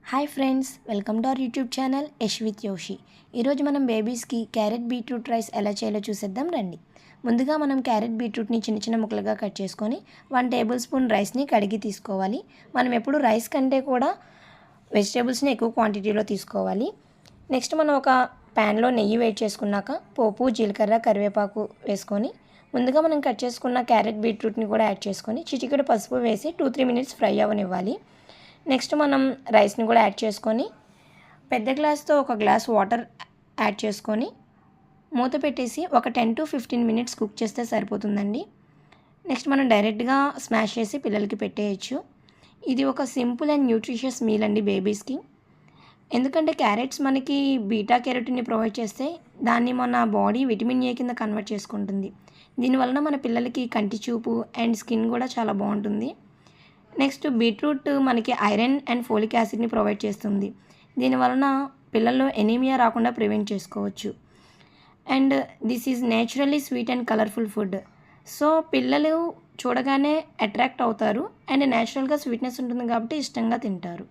Hi friends, welcome to our YouTube channel Yash with యోషి. ఈరోజు మనం బేబీస్కి carrot beetroot rice ఎలా చేయాలో చూసేద్దాం రండి. ముందుగా మనం క్యారెట్ బీట్రూట్ని చిన్న చిన్న ముక్కలుగా కట్ చేసుకొని 1 టేబుల్ స్పూన్ రైస్ని కడిగి తీసుకోవాలి. మనం ఎప్పుడు రైస్ కంటే కూడా వెజిటేబుల్స్ని ఎక్కువ క్వాంటిటీలో తీసుకోవాలి. నెక్స్ట్ మనం ఒక ప్యాన్లో నెయ్యి వేడి చేసుకున్నాక పోపు, జీలకర్ర, కరివేపాకు వేసుకొని ముందుగా మనం కట్ చేసుకున్న క్యారెట్ బీట్రూట్ని కూడా యాడ్ చేసుకొని చిటికెడు పసుపు వేసి 2-3 మినిట్స్ ఫ్రై అవ్వనివ్వాలి. నెక్స్ట్ మనం రైస్ని కూడా యాడ్ చేసుకొని పెద్ద గ్లాస్తో ఒక గ్లాస్ వాటర్ యాడ్ చేసుకొని మూత పెట్టేసి ఒక 10-15 మినిట్స్ కుక్ చేస్తే సరిపోతుందండి. నెక్స్ట్ మనం డైరెక్ట్గా స్మాష్ చేసి పిల్లలకి పెట్టేయచ్చు. ఇది ఒక సింపుల్ అండ్ న్యూట్రిషియస్ మీల్ అండి బేబీస్కి. ఎందుకంటే క్యారెట్స్ మనకి బీటా కెరోటిన్ని ప్రొవైడ్ చేస్తే దాన్ని మన బాడీ విటమిన్ ఏ కింద కన్వర్ట్ చేసుకుంటుంది. దీనివలన మన పిల్లలకి కంటి చూపు అండ్ స్కిన్ కూడా చాలా బాగుంటుంది. నెక్స్ట్ బీట్రూట్ మనకి ఐరన్ అండ్ ఫోలిక్ యాసిడ్ని ప్రొవైడ్ చేస్తుంది. దీనివలన పిల్లల్లో ఎనీమియా రాకుండా ప్రివెంట్ చేసుకోవచ్చు. And this is naturally sweet and colourful food. So పిల్లలు చూడగానే అట్రాక్ట్ అవుతారు అండ్ నేచురల్గా స్వీట్నెస్ ఉంటుంది కాబట్టి ఇష్టంగా తింటారు.